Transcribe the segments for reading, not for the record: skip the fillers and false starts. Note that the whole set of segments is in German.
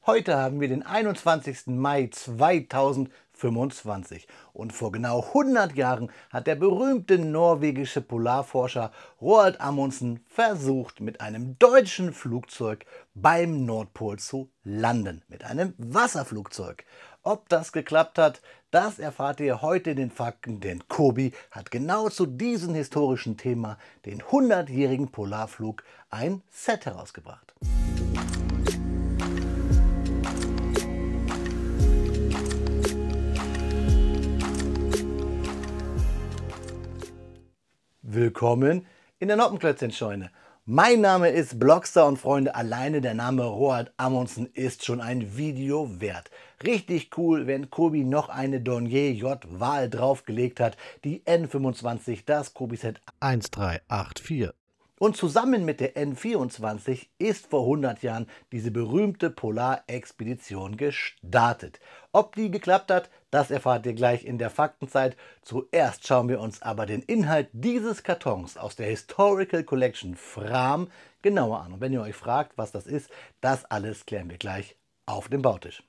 Heute haben wir den 21. Mai 2025 und vor genau 100 Jahren hat der berühmte norwegische Polarforscher Roald Amundsen versucht, mit einem deutschen Flugzeug beim Nordpol zu landen, mit einem Wasserflugzeug. Ob das geklappt hat, das erfahrt ihr heute in den Fakten, denn Kobi hat genau zu diesem historischen Thema, den 100-jährigen Polarflug, ein Set herausgebracht. Willkommen in der Noppenklötzchenscheune. Mein Name ist Blockstar und Freunde, alleine der Name Roald Amundsen ist schon ein Video wert. Richtig cool, wenn Kobi noch eine Dornier J-Wal draufgelegt hat, die N25, das Kobi-Set 1384. Und zusammen mit der N24 ist vor 100 Jahren diese berühmte Polarexpedition gestartet. Ob die geklappt hat, das erfahrt ihr gleich in der Faktenzeit. Zuerst schauen wir uns aber den Inhalt dieses Kartons aus der Historical Collection Fram genauer an. Und wenn ihr euch fragt, was das ist, das alles klären wir gleich auf dem Bautisch.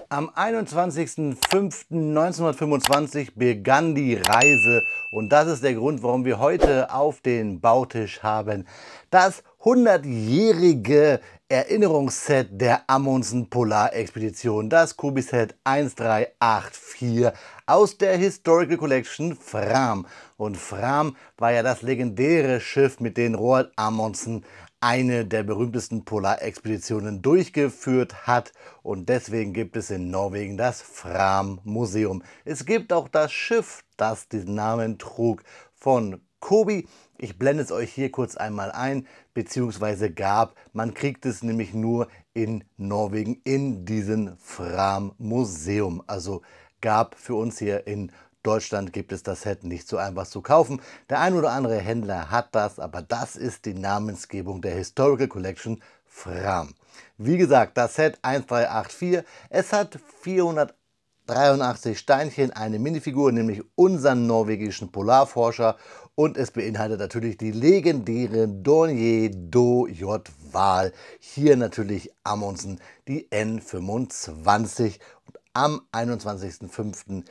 Am 21.05.1925 begann die Reise und das ist der Grund, warum wir heute auf den Bautisch haben das 100-jährige Erinnerungsset der Amundsen Polarexpedition, das Kobi-Set 1384 aus der Historical Collection Fram. Und Fram war ja das legendäre Schiff, mit dem Roald Amundsen eine der berühmtesten Polarexpeditionen durchgeführt hat, und deswegen gibt es in Norwegen das Fram Museum. Es gibt auch das Schiff, das diesen Namen trug, von Kobi. Ich blende es euch hier kurz einmal ein, beziehungsweise gab. Man kriegt es nämlich nur in Norwegen in diesem Fram Museum. Also gab für uns hier in Deutschland gibt es das Set nicht so einfach zu kaufen. Der ein oder andere Händler hat das, aber das ist die Namensgebung der Historical Collection Fram. Wie gesagt, das Set 1384, es hat 483 Steinchen, eine Minifigur, nämlich unseren norwegischen Polarforscher, und es beinhaltet natürlich die legendäre Dornier J-Wal. Hier natürlich Amundsen, die N25, und am 21.05.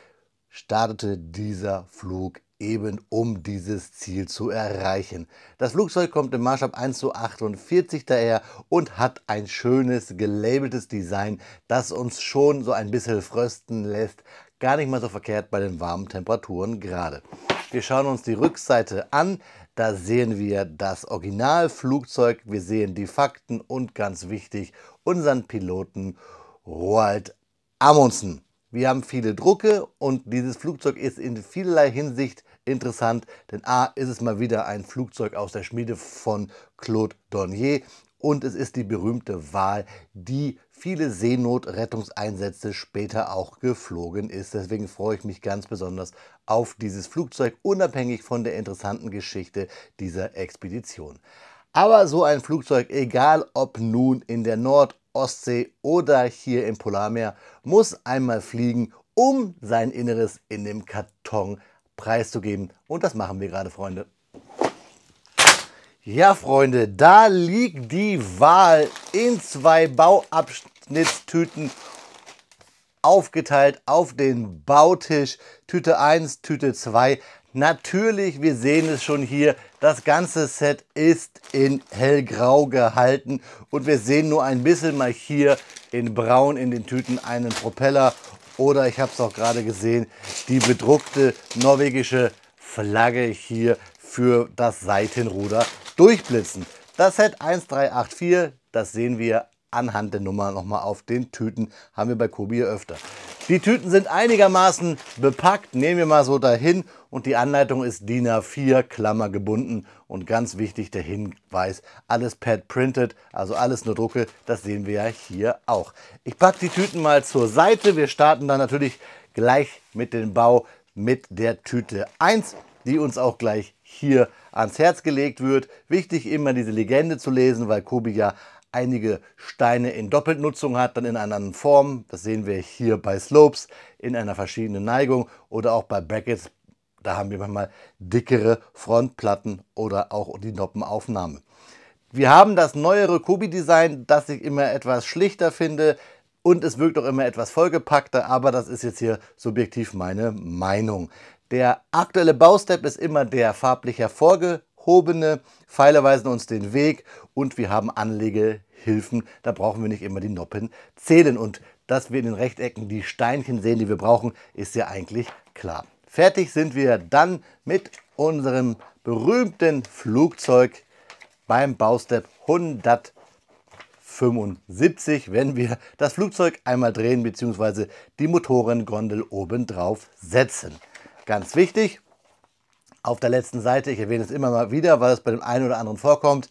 startete dieser Flug eben, um dieses Ziel zu erreichen. Das Flugzeug kommt im Maßstab 1:48 daher und hat ein schönes gelabeltes Design, das uns schon so ein bisschen frösten lässt. Gar nicht mal so verkehrt bei den warmen Temperaturen gerade. Wir schauen uns die Rückseite an. Da sehen wir das Originalflugzeug, wir sehen die Fakten und ganz wichtig unseren Piloten Roald Amundsen. Wir haben viele Drucke und dieses Flugzeug ist in vielerlei Hinsicht interessant, denn A, ist es mal wieder ein Flugzeug aus der Schmiede von Claude Dornier und es ist die berühmte Wal, die viele Seenotrettungseinsätze später auch geflogen ist. Deswegen freue ich mich ganz besonders auf dieses Flugzeug, unabhängig von der interessanten Geschichte dieser Expedition. Aber so ein Flugzeug, egal ob nun in der Ostsee oder hier im Polarmeer, muss einmal fliegen, um sein Inneres in dem Karton preiszugeben. Und das machen wir gerade, Freunde. Ja, Freunde, da liegt die Wal in 2 Bauabschnittstüten aufgeteilt auf den Bautisch. Tüte 1, Tüte 2. Natürlich, wir sehen es schon hier, das ganze Set ist in hellgrau gehalten und wir sehen nur ein bisschen mal hier in braun in den Tüten einen Propeller oder, ich habe es auch gerade gesehen, die bedruckte norwegische Flagge hier für das Seitenruder durchblitzen. Das Set 1384, das sehen wir anhand der Nummer nochmal auf den Tüten, haben wir bei Kobi öfter. Die Tüten sind einigermaßen bepackt, nehmen wir mal so dahin, und die Anleitung ist DIN A4 Klammer gebunden und ganz wichtig der Hinweis, alles pad printed, also alles nur Drucke, das sehen wir ja hier auch. Ich packe die Tüten mal zur Seite, wir starten dann natürlich gleich mit dem Bau mit der Tüte 1, die uns auch gleich hier ans Herz gelegt wird. Wichtig immer diese Legende zu lesen, weil Kobi ja einige Steine in Doppelnutzung hat, dann in einer anderen Form. Das sehen wir hier bei Slopes in einer verschiedenen Neigung oder auch bei Brackets Da haben wir manchmal dickere Frontplatten oder auch die Noppenaufnahme. Wir haben das neuere Kobi-Design, das ich immer etwas schlichter finde und es wirkt auch immer etwas vollgepackter, aber das ist jetzt hier subjektiv meine Meinung. Der aktuelle Baustep ist immer der farblich hervorgehobene, Pfeile weisen uns den Weg und wir haben Anlegehilfen, da brauchen wir nicht immer die Noppen zählen und dass wir in den Rechtecken die Steinchen sehen, die wir brauchen, ist ja eigentlich klar. Fertig sind wir dann mit unserem berühmten Flugzeug beim Baustep 175, wenn wir das Flugzeug einmal drehen bzw. die Motorengondel oben drauf setzen. Ganz wichtig, auf der letzten Seite, ich erwähne es immer mal wieder, weil es bei dem einen oder anderen vorkommt,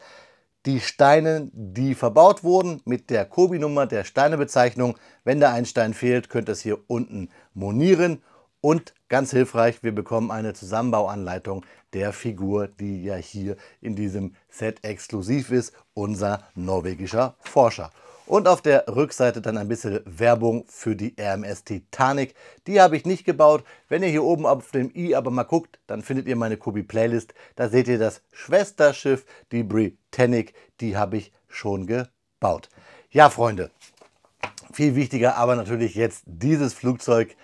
die Steine, die verbaut wurden mit der Kobi-Nummer, der Steinebezeichnung. Wenn da ein Stein fehlt, könnt ihr es hier unten monieren. Und ganz hilfreich, wir bekommen eine Zusammenbauanleitung der Figur, die ja hier in diesem Set exklusiv ist, unser norwegischer Forscher. Und auf der Rückseite dann ein bisschen Werbung für die RMS Titanic. Die habe ich nicht gebaut. Wenn ihr hier oben auf dem i aber mal guckt, dann findet ihr meine Kobi-Playlist. Da seht ihr das Schwesterschiff, die Britannic, die habe ich schon gebaut. Ja, Freunde, viel wichtiger aber natürlich jetzt dieses Flugzeug.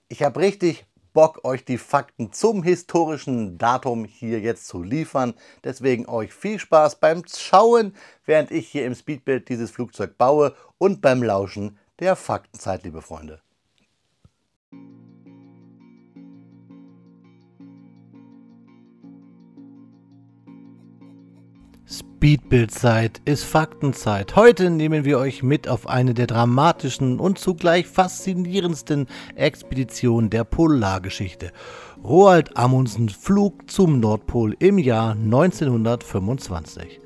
Ich habe richtig Bock, euch die Fakten zum historischen Datum hier jetzt zu liefern. Deswegen euch viel Spaß beim Schauen, während ich hier im Speedbuild dieses Flugzeug baue und beim Lauschen der Faktenzeit, liebe Freunde. Speedbuild-Zeit ist Faktenzeit. Heute nehmen wir euch mit auf eine der dramatischen und zugleich faszinierendsten Expeditionen der Polargeschichte. Roald Amundsens Flug zum Nordpol im Jahr 1925.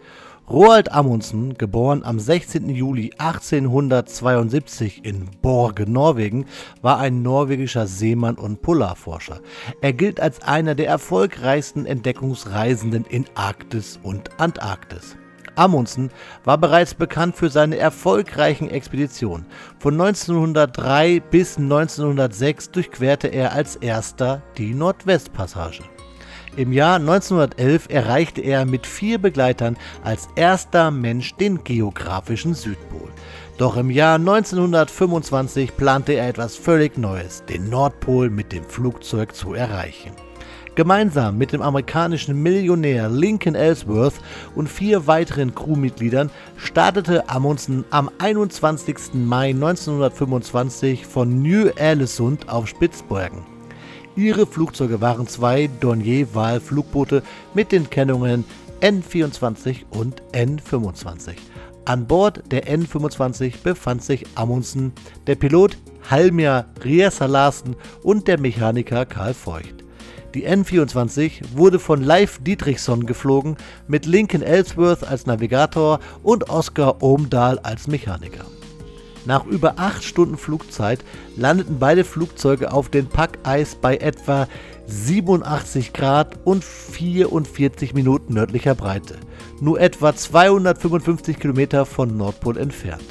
Roald Amundsen, geboren am 16. Juli 1872 in Borge, Norwegen, war ein norwegischer Seemann und Polarforscher. Er gilt als einer der erfolgreichsten Entdeckungsreisenden in Arktis und Antarktis. Amundsen war bereits bekannt für seine erfolgreichen Expeditionen. Von 1903 bis 1906 durchquerte er als erster die Nordwestpassage. Im Jahr 1911 erreichte er mit 4 Begleitern als erster Mensch den geografischen Südpol. Doch im Jahr 1925 plante er etwas völlig Neues, den Nordpol mit dem Flugzeug zu erreichen. Gemeinsam mit dem amerikanischen Millionär Lincoln Ellsworth und 4 weiteren Crewmitgliedern startete Amundsen am 21. Mai 1925 von Ny-Ålesund auf Spitzbergen. Ihre Flugzeuge waren 2 Dornier-Wal-Flugboote mit den Kennungen N24 und N25. An Bord der N25 befand sich Amundsen, der Pilot Halmir Riesa-Larsen und der Mechaniker Karl Voigt. Die N24 wurde von Leif Dietrichson geflogen, mit Lincoln Ellsworth als Navigator und Oskar Omdahl als Mechaniker. Nach über 8 Stunden Flugzeit landeten beide Flugzeuge auf dem Packeis bei etwa 87 Grad und 44 Minuten nördlicher Breite, nur etwa 255 Kilometer von Nordpol entfernt.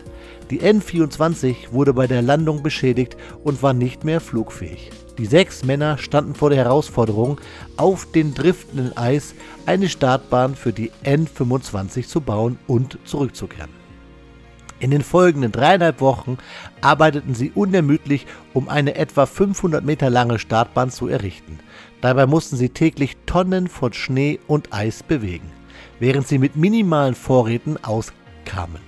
Die N24 wurde bei der Landung beschädigt und war nicht mehr flugfähig. Die 6 Männer standen vor der Herausforderung, auf dem driftenden Eis eine Startbahn für die N25 zu bauen und zurückzukehren. In den folgenden 3,5 Wochen arbeiteten sie unermüdlich, um eine etwa 500 Meter lange Startbahn zu errichten. Dabei mussten sie täglich Tonnen von Schnee und Eis bewegen, während sie mit minimalen Vorräten auskamen.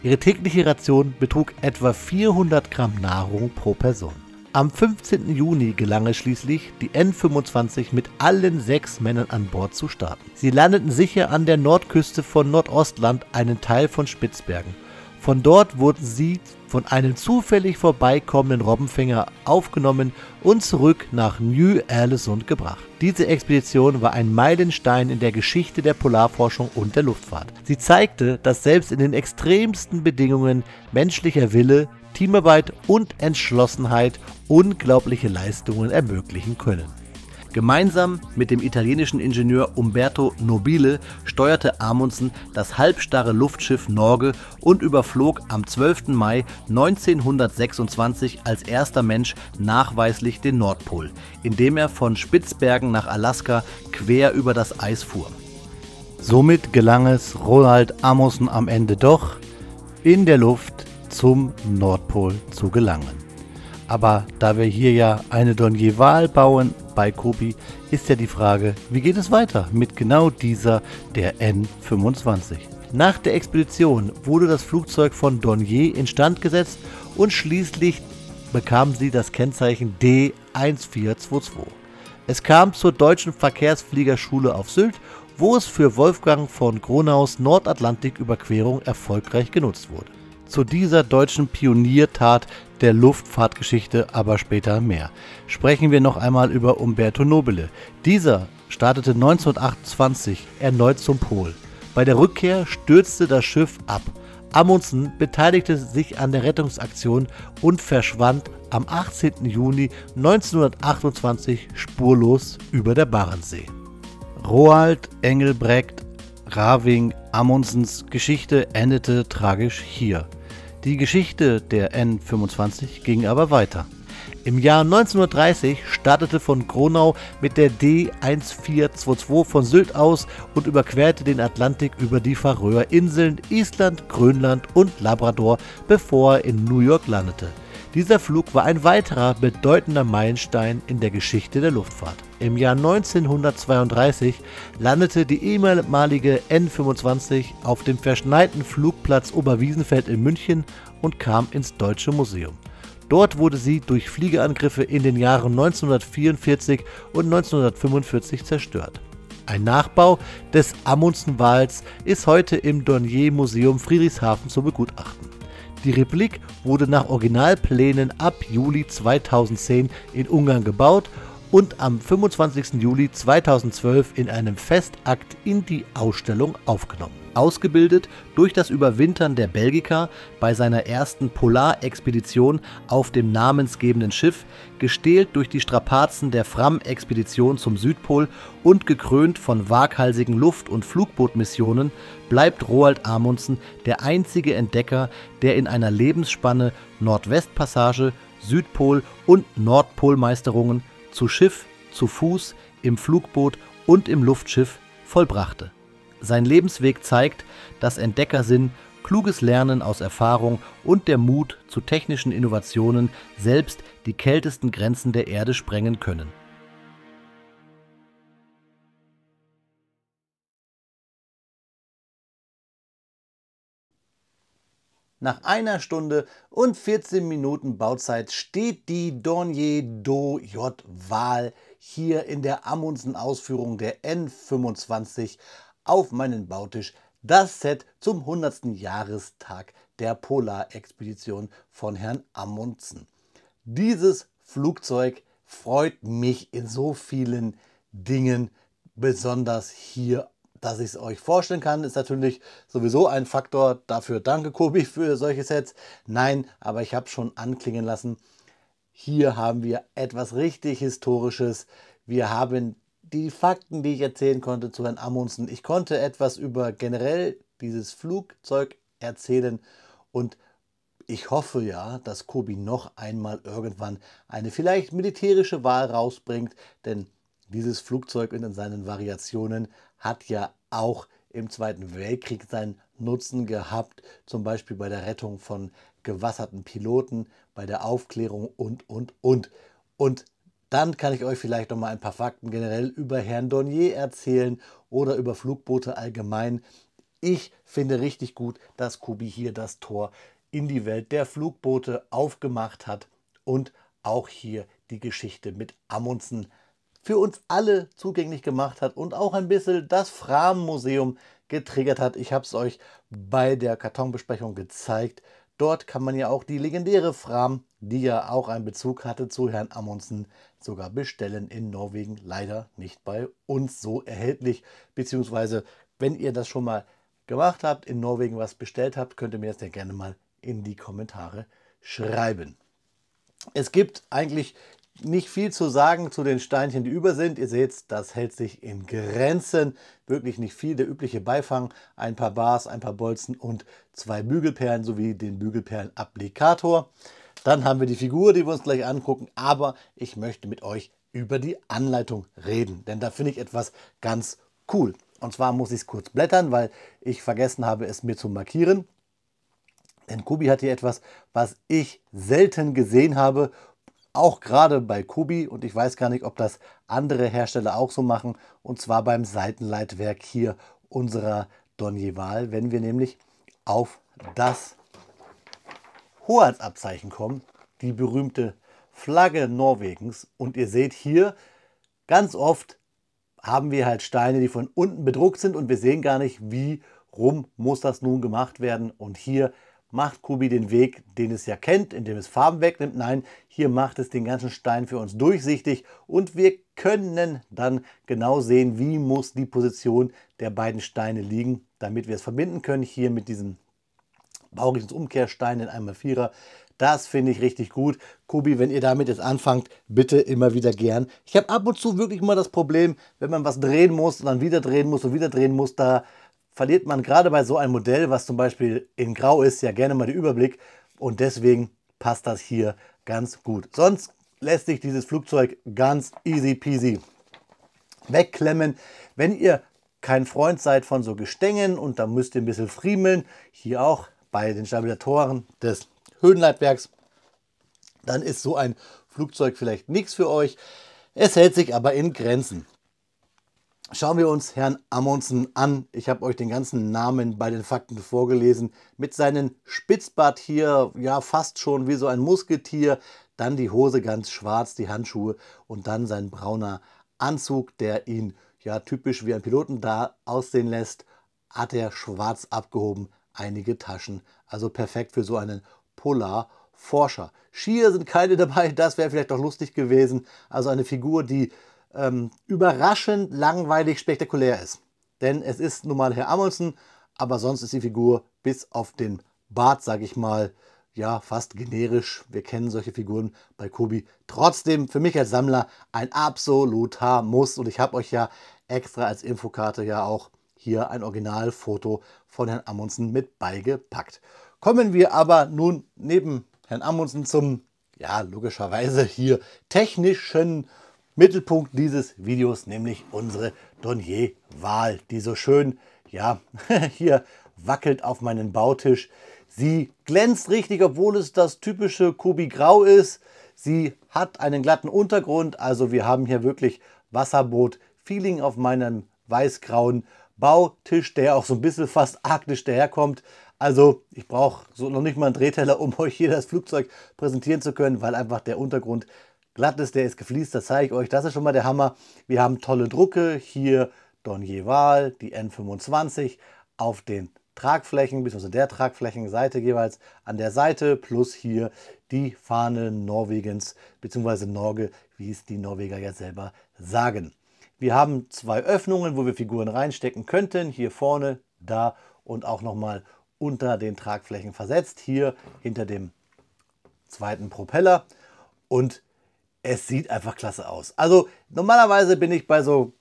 Ihre tägliche Ration betrug etwa 400 Gramm Nahrung pro Person. Am 15. Juni gelang es schließlich, die N25 mit allen 6 Männern an Bord zu starten. Sie landeten sicher an der Nordküste von Nordostland, einen Teil von Spitzbergen. Von dort wurden sie von einem zufällig vorbeikommenden Robbenfänger aufgenommen und zurück nach Ny-Ålesund gebracht. Diese Expedition war ein Meilenstein in der Geschichte der Polarforschung und der Luftfahrt. Sie zeigte, dass selbst in den extremsten Bedingungen menschlicher Wille, Teamarbeit und Entschlossenheit unglaubliche Leistungen ermöglichen können. Gemeinsam mit dem italienischen Ingenieur Umberto Nobile steuerte Amundsen das halbstarre Luftschiff Norge und überflog am 12. Mai 1926 als erster Mensch nachweislich den Nordpol, indem er von Spitzbergen nach Alaska quer über das Eis fuhr. Somit gelang es Roald Amundsen am Ende doch, in der Luft zum Nordpol zu gelangen. Aber da wir hier ja eine Dornier-Wahl bauen bei Kobi, ist ja die Frage, wie geht es weiter mit genau dieser, der N-25? Nach der Expedition wurde das Flugzeug von Dornier instand gesetzt und schließlich bekam sie das Kennzeichen D1422. Es kam zur Deutschen Verkehrsfliegerschule auf Sylt, wo es für Wolfgang von Gronaus Nordatlantiküberquerung erfolgreich genutzt wurde. Zu dieser deutschen Pioniertat der Luftfahrtgeschichte aber später mehr. Sprechen wir noch einmal über Umberto Nobile. Dieser startete 1928 erneut zum Pol. Bei der Rückkehr stürzte das Schiff ab. Amundsen beteiligte sich an der Rettungsaktion und verschwand am 18. Juni 1928 spurlos über der Barentssee. Roald Engelbrekt Raving Amundsens Geschichte endete tragisch hier. Die Geschichte der N-25 ging aber weiter. Im Jahr 1930 startete von Gronau mit der D1422 von Sylt aus und überquerte den Atlantik über die Färöerinseln, Island, Grönland und Labrador, bevor er in New York landete. Dieser Flug war ein weiterer bedeutender Meilenstein in der Geschichte der Luftfahrt. Im Jahr 1932 landete die ehemalige N-25 auf dem verschneiten Flugplatz Oberwiesenfeld in München und kam ins Deutsche Museum. Dort wurde sie durch Fliegerangriffe in den Jahren 1944 und 1945 zerstört. Ein Nachbau des Amundsen-Wals ist heute im Dornier-Museum Friedrichshafen zu begutachten. Die Replik wurde nach Originalplänen ab Juli 2010 in Ungarn gebaut und am 25. Juli 2012 in einem Festakt in die Ausstellung aufgenommen. Ausgebildet durch das Überwintern der Belgica bei seiner ersten Polarexpedition auf dem namensgebenden Schiff, gestählt durch die Strapazen der Fram-Expedition zum Südpol und gekrönt von waghalsigen Luft- und Flugbootmissionen, bleibt Roald Amundsen der einzige Entdecker, der in einer Lebensspanne Nordwestpassage, Südpol- und Nordpolmeisterungen zu Schiff, zu Fuß, im Flugboot und im Luftschiff vollbrachte. Sein Lebensweg zeigt, dass Entdeckersinn, kluges Lernen aus Erfahrung und der Mut zu technischen Innovationen selbst die kältesten Grenzen der Erde sprengen können. Nach 1 Stunde und 14 Minuten Bauzeit steht die Dornier Do-J-Wal hier in der Amundsen-Ausführung der N-25 auf meinen Bautisch. Das Set zum 100. Jahrestag der Polarexpedition von Herrn Amundsen. Dieses Flugzeug freut mich in so vielen Dingen, besonders hier. Dass ich es euch vorstellen kann, ist natürlich sowieso ein Faktor. Dafür danke Kobi für solche Sets. Nein, aber ich habe schon anklingen lassen, hier haben wir etwas richtig Historisches. Wir haben die Fakten, die ich erzählen konnte zu Herrn Amundsen. Ich konnte etwas über generell dieses Flugzeug erzählen und ich hoffe ja, dass Kobi noch einmal irgendwann eine vielleicht militärische Wahl rausbringt, denn dieses Flugzeug in seinen Variationen hat ja auch im Zweiten Weltkrieg seinen Nutzen gehabt, zum Beispiel bei der Rettung von gewasserten Piloten, bei der Aufklärung und. Und dann kann ich euch vielleicht noch mal ein paar Fakten generell über Herrn Dornier erzählen oder über Flugboote allgemein. Ich finde richtig gut, dass Kobi hier das Tor in die Welt der Flugboote aufgemacht hat und auch hier die Geschichte mit Amundsen für uns alle zugänglich gemacht hat und auch ein bisschen das Fram-Museum getriggert hat. Ich habe es euch bei der Kartonbesprechung gezeigt. Dort kann man ja auch die legendäre Fram, die ja auch einen Bezug hatte zu Herrn Amundsen, sogar bestellen in Norwegen. Leider nicht bei uns so erhältlich. Beziehungsweise, wenn ihr das schon mal gemacht habt, in Norwegen was bestellt habt, könnt ihr mir das ja gerne mal in die Kommentare schreiben. Es gibt eigentlich nicht viel zu sagen zu den Steinchen, die über sind. Ihr seht, das hält sich in Grenzen. Wirklich nicht viel. Der übliche Beifang, ein paar Bars, ein paar Bolzen und 2 Bügelperlen sowie den Bügelperlenapplikator. Dann haben wir die Figur, die wir uns gleich angucken. Aber ich möchte mit euch über die Anleitung reden, denn da finde ich etwas ganz cool. Und zwar muss ich es kurz blättern, weil ich vergessen habe, es mir zu markieren. Denn Kobi hat hier etwas, was ich selten gesehen habe, auch gerade bei Kobi, und ich weiß gar nicht, ob das andere Hersteller auch so machen, und zwar beim Seitenleitwerk hier unserer Donjeval, wenn wir nämlich auf das Hoheitsabzeichen kommen, die berühmte Flagge Norwegens. Und ihr seht hier, ganz oft haben wir halt Steine, die von unten bedruckt sind und wir sehen gar nicht, wie rum muss das nun gemacht werden. Und hier macht Kobi den Weg, den es ja kennt, indem es Farben wegnimmt. Nein, hier macht es den ganzen Stein für uns durchsichtig und wir können dann genau sehen, wie muss die Position der beiden Steine liegen, damit wir es verbinden können. Hier mit diesem Baurichtungsumkehrstein in 1x4er. Das finde ich richtig gut. Kobi, wenn ihr damit jetzt anfangt, bitte immer wieder gern. Ich habe ab und zu wirklich mal das Problem, wenn man was drehen muss und dann wieder drehen muss und wieder drehen muss, da verliert man gerade bei so einem Modell, was zum Beispiel in Grau ist, ja gerne mal den Überblick. Und deswegen passt das hier ganz gut. Sonst lässt sich dieses Flugzeug ganz easy peasy wegklemmen. Wenn ihr kein Freund seid von so Gestängen und da müsst ihr ein bisschen friemeln, hier auch bei den Stabilisatoren des Höhenleitwerks, dann ist so ein Flugzeug vielleicht nichts für euch. Es hält sich aber in Grenzen. Schauen wir uns Herrn Amundsen an. Ich habe euch den ganzen Namen bei den Fakten vorgelesen. Mit seinem Spitzbart hier, ja fast schon wie so ein Musketier. Dann die Hose ganz schwarz, die Handschuhe und dann sein brauner Anzug, der ihn ja typisch wie ein Piloten da aussehen lässt. Hat er schwarz abgehoben, einige Taschen. Also perfekt für so einen Polarforscher. Skier sind keine dabei, das wäre vielleicht doch lustig gewesen. Also eine Figur, die überraschend langweilig spektakulär ist. Denn es ist nun mal Herr Amundsen, aber sonst ist die Figur bis auf den Bart, sage ich mal, ja, fast generisch. Wir kennen solche Figuren bei Kobi. Trotzdem für mich als Sammler ein absoluter Muss. Und ich habe euch ja extra als Infokarte ja auch hier ein Originalfoto von Herrn Amundsen mit beigepackt. Kommen wir aber nun neben Herrn Amundsen zum, ja, logischerweise hier technischen Mittelpunkt dieses Videos, nämlich unsere Donjeval, die so schön, ja, hier wackelt auf meinem Bautisch. Sie glänzt richtig, obwohl es das typische Kobi Grau ist. Sie hat einen glatten Untergrund, also wir haben hier wirklich Wasserboot-Feeling auf meinem weiß-grauen Bautisch, der auch so ein bisschen fast arktisch daherkommt. Also ich brauche so noch nicht mal einen Drehteller, um euch hier das Flugzeug präsentieren zu können, weil einfach der Untergrund glatt ist, der ist gefliest, das zeige ich euch. Das ist schon mal der Hammer. Wir haben tolle Drucke, hier Donjeval, die N25 auf den Tragflächen, bzw. der Tragflächenseite jeweils an der Seite, plus hier die Fahne Norwegens, bzw. Norge, wie es die Norweger ja selber sagen. Wir haben 2 Öffnungen, wo wir Figuren reinstecken könnten, hier vorne, da und auch nochmal unter den Tragflächen versetzt, hier hinter dem zweiten Propeller, und es sieht einfach klasse aus. Also normalerweise bin ich bei so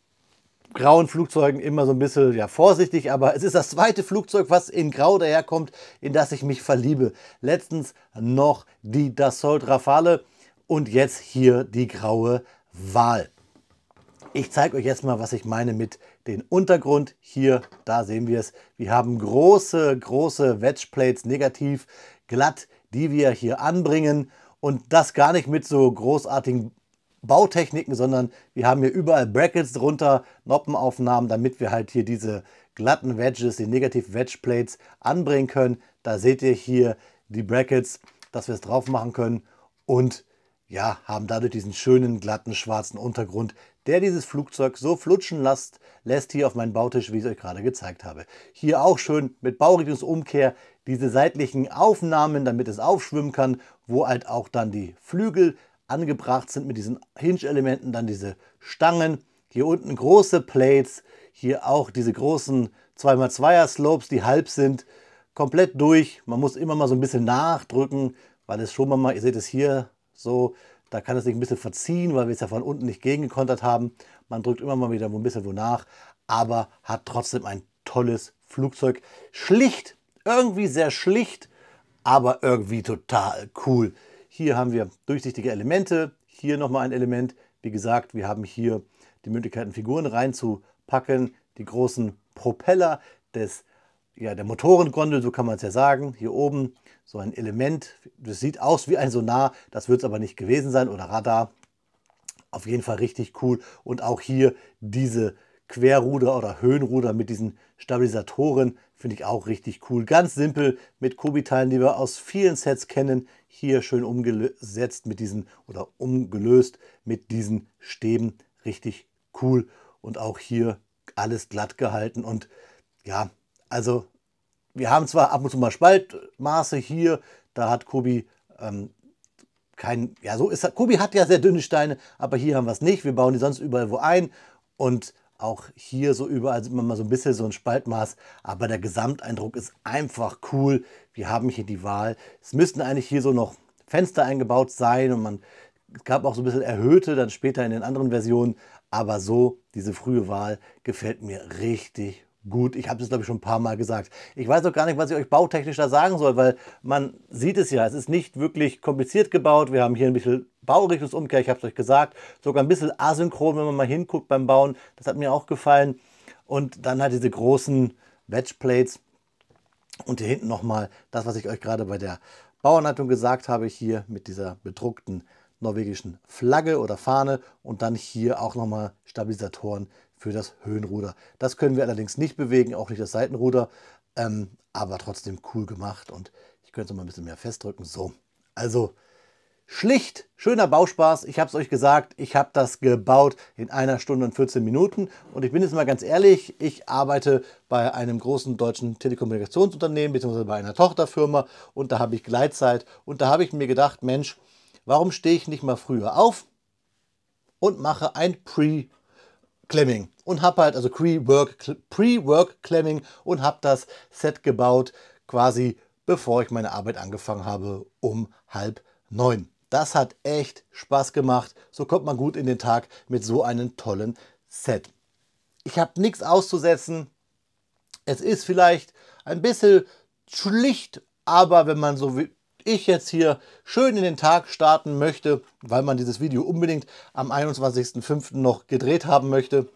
grauen Flugzeugen immer so ein bisschen ja, vorsichtig, aber es ist das zweite Flugzeug, was in Grau daherkommt, in das ich mich verliebe. Letztens noch die Dassault Rafale und jetzt hier die graue Wal. Ich zeige euch jetzt mal, was ich meine mit dem Untergrund. Hier, da sehen wir es. Wir haben große Wedgeplates, negativ, glatt, die wir hier anbringen. Und das gar nicht mit so großartigen Bautechniken, sondern wir haben hier überall Brackets drunter, Noppenaufnahmen, damit wir halt hier diese glatten Wedges, die Negativ Wedge Plates anbringen können. Da seht ihr hier die Brackets, dass wir es drauf machen können und ja, haben dadurch diesen schönen, glatten, schwarzen Untergrund, der dieses Flugzeug so flutschen lässt hier auf meinem Bautisch, wie ich es euch gerade gezeigt habe. Hier auch schön mit Baurichtungsumkehr diese seitlichen Aufnahmen, damit es aufschwimmen kann, wo halt auch dann die Flügel angebracht sind mit diesen Hinge-Elementen, dann diese Stangen. Hier unten große Plates, hier auch diese großen 2x2er Slopes, die halb sind, komplett durch. Man muss immer mal so ein bisschen nachdrücken, weil es schon mal, ihr seht es hier, so Da kann es sich ein bisschen verziehen, weil wir es ja von unten nicht gegengekontert haben. Man drückt immer mal wieder ein bisschen wo nach, aber hat trotzdem ein tolles Flugzeug. Schlicht, irgendwie sehr schlicht, aber irgendwie total cool. Hier haben wir durchsichtige Elemente, hier nochmal ein Element. Wie gesagt, wir haben hier die Möglichkeit, Figuren reinzupacken, die großen Propeller der Motorengondel, so kann man es ja sagen. Hier oben so ein Element, das sieht aus wie ein Sonar, das wird es aber nicht gewesen sein, oder Radar. Auf jeden Fall richtig cool. Und auch hier diese Querruder oder Höhenruder mit diesen Stabilisatoren finde ich auch richtig cool. Ganz simpel mit Kobi-Teilen, die wir aus vielen Sets kennen. Hier schön umgesetzt mit diesen oder umgelöst mit diesen Stäben. Richtig cool. Und auch hier alles glatt gehalten. Und ja, also wir haben zwar ab und zu mal Spaltmaße hier, da hat Kobi Kobi hat ja sehr dünne Steine, aber hier haben wir es nicht. Wir bauen die sonst überall wo ein und auch hier so überall sieht man mal so ein bisschen so ein Spaltmaß, aber der Gesamteindruck ist einfach cool. Wir haben hier die Wahl. Es müssten eigentlich hier so noch Fenster eingebaut sein und es gab auch so ein bisschen erhöhte, dann später in den anderen Versionen, aber so diese frühe Wahl gefällt mir richtig gut. Ich habe es, glaube ich, schon ein paar Mal gesagt. Ich weiß auch gar nicht, was ich euch bautechnisch da sagen soll, weil man sieht es ja, es ist nicht wirklich kompliziert gebaut. Wir haben hier ein bisschen Baurichtungsumkehr, ich habe es euch gesagt, sogar ein bisschen asynchron, wenn man mal hinguckt beim Bauen. Das hat mir auch gefallen. Und dann halt diese großen Wedgeplates und hier hinten nochmal das, was ich euch gerade bei der Bauanleitung gesagt habe, hier mit dieser bedruckten norwegischen Flagge oder Fahne und dann hier auch nochmal Stabilisatoren für das Höhenruder. Das können wir allerdings nicht bewegen, auch nicht das Seitenruder, aber trotzdem cool gemacht und ich könnte es mal ein bisschen mehr festdrücken. So, also schlicht, schöner Bauspaß. Ich habe es euch gesagt, ich habe das gebaut in 1 Stunde und 14 Minuten und ich bin jetzt mal ganz ehrlich, ich arbeite bei einem großen deutschen Telekommunikationsunternehmen bzw. bei einer Tochterfirma und da habe ich Gleitzeit und da habe ich mir gedacht, Mensch, warum stehe ich nicht mal früher auf und mache ein Pre-Clamming und habe halt also Pre-Work-Clamming und habe das Set gebaut, quasi bevor ich meine Arbeit angefangen habe um 8:30. Das hat echt Spaß gemacht. So kommt man gut in den Tag mit so einem tollen Set. Ich habe nichts auszusetzen. Es ist vielleicht ein bisschen schlicht, aber wenn man so wie ich jetzt hier schön in den Tag starten möchte, weil man dieses Video unbedingt am 21.05. noch gedreht haben möchte,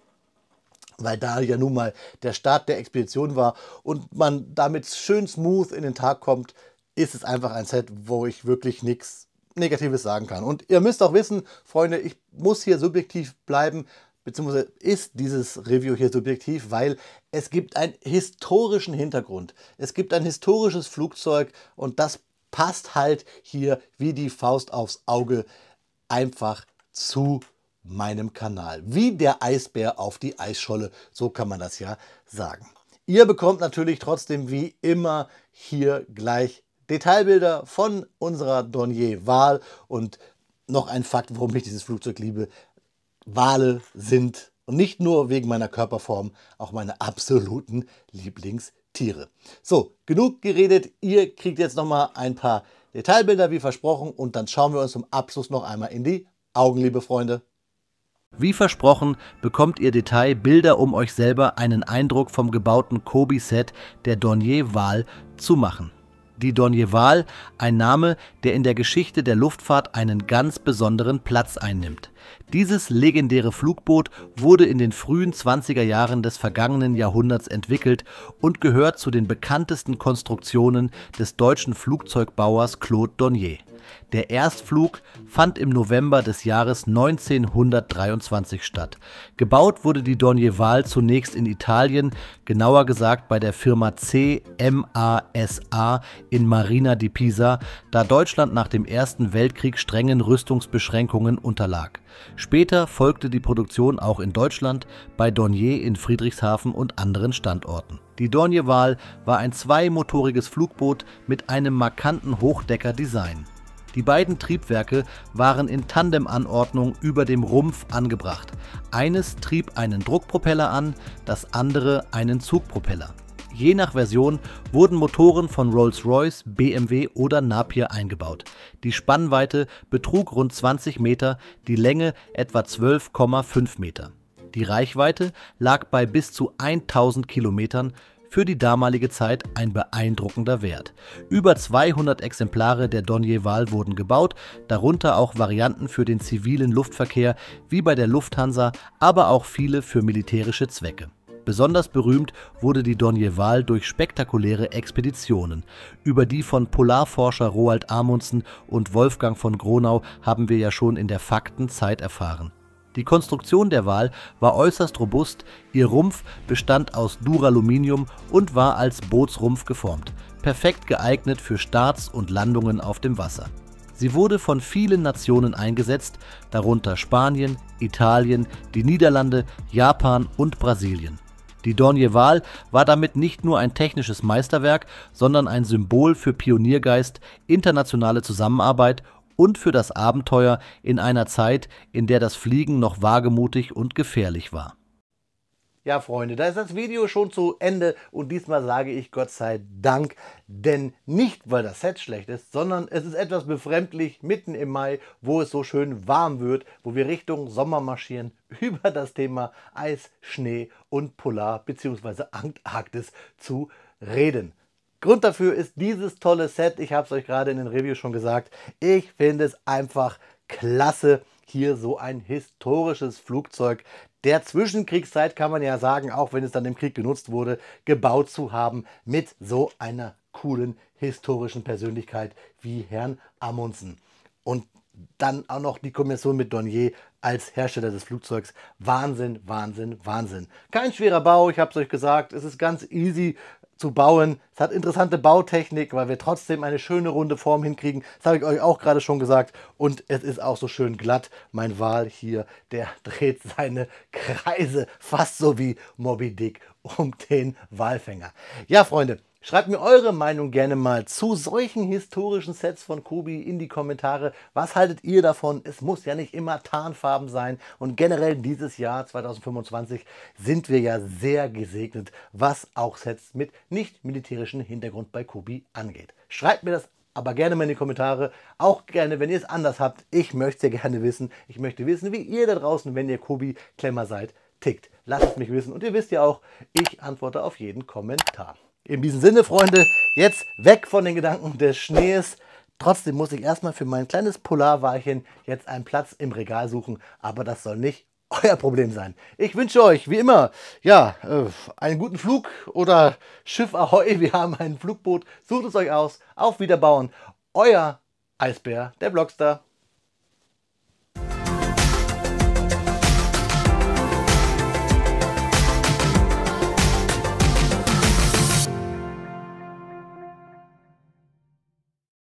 weil da ja nun mal der Start der Expedition war und man damit schön smooth in den Tag kommt, ist es einfach ein Set, wo ich wirklich nichts Negatives sagen kann. Und ihr müsst auch wissen, Freunde, ich muss hier subjektiv bleiben, beziehungsweise ist dieses Review hier subjektiv, weil es gibt einen historischen Hintergrund. Es gibt ein historisches Flugzeug und das passt halt hier wie die Faust aufs Auge einfach zu meinem Kanal. Wie der Eisbär auf die Eisscholle, so kann man das ja sagen. Ihr bekommt natürlich trotzdem wie immer hier gleich Detailbilder von unserer Dornier Wal und noch ein Fakt, warum ich dieses Flugzeug liebe. Wale sind, und nicht nur wegen meiner Körperform, auch meine absoluten Lieblingstiere. So, genug geredet. Ihr kriegt jetzt noch mal ein paar Detailbilder wie versprochen und dann schauen wir uns zum Abschluss noch einmal in die Augen, liebe Freunde. Wie versprochen bekommt ihr Detailbilder, um euch selber einen Eindruck vom gebauten Kobi-Set der Dornier Wal zu machen. Die Dornier Wal, ein Name, der in der Geschichte der Luftfahrt einen ganz besonderen Platz einnimmt. Dieses legendäre Flugboot wurde in den frühen 20er Jahren des vergangenen Jahrhunderts entwickelt und gehört zu den bekanntesten Konstruktionen des deutschen Flugzeugbauers Claude Dornier. Der Erstflug fand im November des Jahres 1923 statt. Gebaut wurde die Dornier Wal zunächst in Italien, genauer gesagt bei der Firma CMASA in Marina di Pisa, da Deutschland nach dem Ersten Weltkrieg strengen Rüstungsbeschränkungen unterlag. Später folgte die Produktion auch in Deutschland, bei Dornier in Friedrichshafen und anderen Standorten. Die Dornier Wal war ein zweimotoriges Flugboot mit einem markanten Hochdecker-Design. Die beiden Triebwerke waren in Tandemanordnung über dem Rumpf angebracht. Eines trieb einen Druckpropeller an, das andere einen Zugpropeller. Je nach Version wurden Motoren von Rolls-Royce, BMW oder Napier eingebaut. Die Spannweite betrug rund 20 Meter, die Länge etwa 12,5 Meter. Die Reichweite lag bei bis zu 1000 Kilometern, für die damalige Zeit ein beeindruckender Wert. Über 200 Exemplare der Dornier Wal wurden gebaut, darunter auch Varianten für den zivilen Luftverkehr wie bei der Lufthansa, aber auch viele für militärische Zwecke. Besonders berühmt wurde die Dornier Wal durch spektakuläre Expeditionen. Über die von Polarforscher Roald Amundsen und Wolfgang von Gronau haben wir ja schon in der Faktenzeit erfahren. Die Konstruktion der Wal war äußerst robust, ihr Rumpf bestand aus Duraluminium und war als Bootsrumpf geformt, perfekt geeignet für Starts und Landungen auf dem Wasser. Sie wurde von vielen Nationen eingesetzt, darunter Spanien, Italien, die Niederlande, Japan und Brasilien. Die Dornier Wal war damit nicht nur ein technisches Meisterwerk, sondern ein Symbol für Pioniergeist, internationale Zusammenarbeit und für das Abenteuer in einer Zeit, in der das Fliegen noch wagemutig und gefährlich war. Ja, Freunde, da ist das Video schon zu Ende und diesmal sage ich Gott sei Dank, denn nicht, weil das Set schlecht ist, sondern es ist etwas befremdlich mitten im Mai, wo es so schön warm wird, wo wir Richtung Sommer marschieren, über das Thema Eis, Schnee und Polar- bzw. Antarktis zu reden. Grund dafür ist dieses tolle Set, ich habe es euch gerade in den Reviews schon gesagt, ich finde es einfach klasse, hier so ein historisches Flugzeug der Zwischenkriegszeit, kann man ja sagen, auch wenn es dann im Krieg genutzt wurde, gebaut zu haben mit so einer coolen historischen Persönlichkeit wie Herrn Amundsen. Und dann auch noch die Kombination mit Dornier als Hersteller des Flugzeugs. Wahnsinn, Wahnsinn, Wahnsinn. Kein schwerer Bau, ich habe es euch gesagt, es ist ganz easy zu bauen. Es hat interessante Bautechnik, weil wir trotzdem eine schöne runde Form hinkriegen. Das habe ich euch auch gerade schon gesagt. Und es ist auch so schön glatt. Mein Wal hier, der dreht seine Kreise fast so wie Moby Dick um den Walfänger. Ja, Freunde, schreibt mir eure Meinung gerne mal zu solchen historischen Sets von Kobi in die Kommentare. Was haltet ihr davon? Es muss ja nicht immer Tarnfarben sein. Und generell dieses Jahr 2025 sind wir ja sehr gesegnet, was auch Sets mit nicht militärischem Hintergrund bei Kobi angeht. Schreibt mir das aber gerne mal in die Kommentare. Auch gerne, wenn ihr es anders habt. Ich möchte es ja gerne wissen. Ich möchte wissen, wie ihr da draußen, wenn ihr Kobi-Klemmer seid, tickt. Lasst es mich wissen. Und ihr wisst ja auch, ich antworte auf jeden Kommentar. In diesem Sinne, Freunde, jetzt weg von den Gedanken des Schnees. Trotzdem muss ich erstmal für mein kleines Polarwalchen jetzt einen Platz im Regal suchen. Aber das soll nicht euer Problem sein. Ich wünsche euch, wie immer, ja, einen guten Flug oder Schiff Ahoi. Wir haben ein Flugboot. Sucht es euch aus. Auf Wiederbauen. Euer Eisbär, der Vlogstar.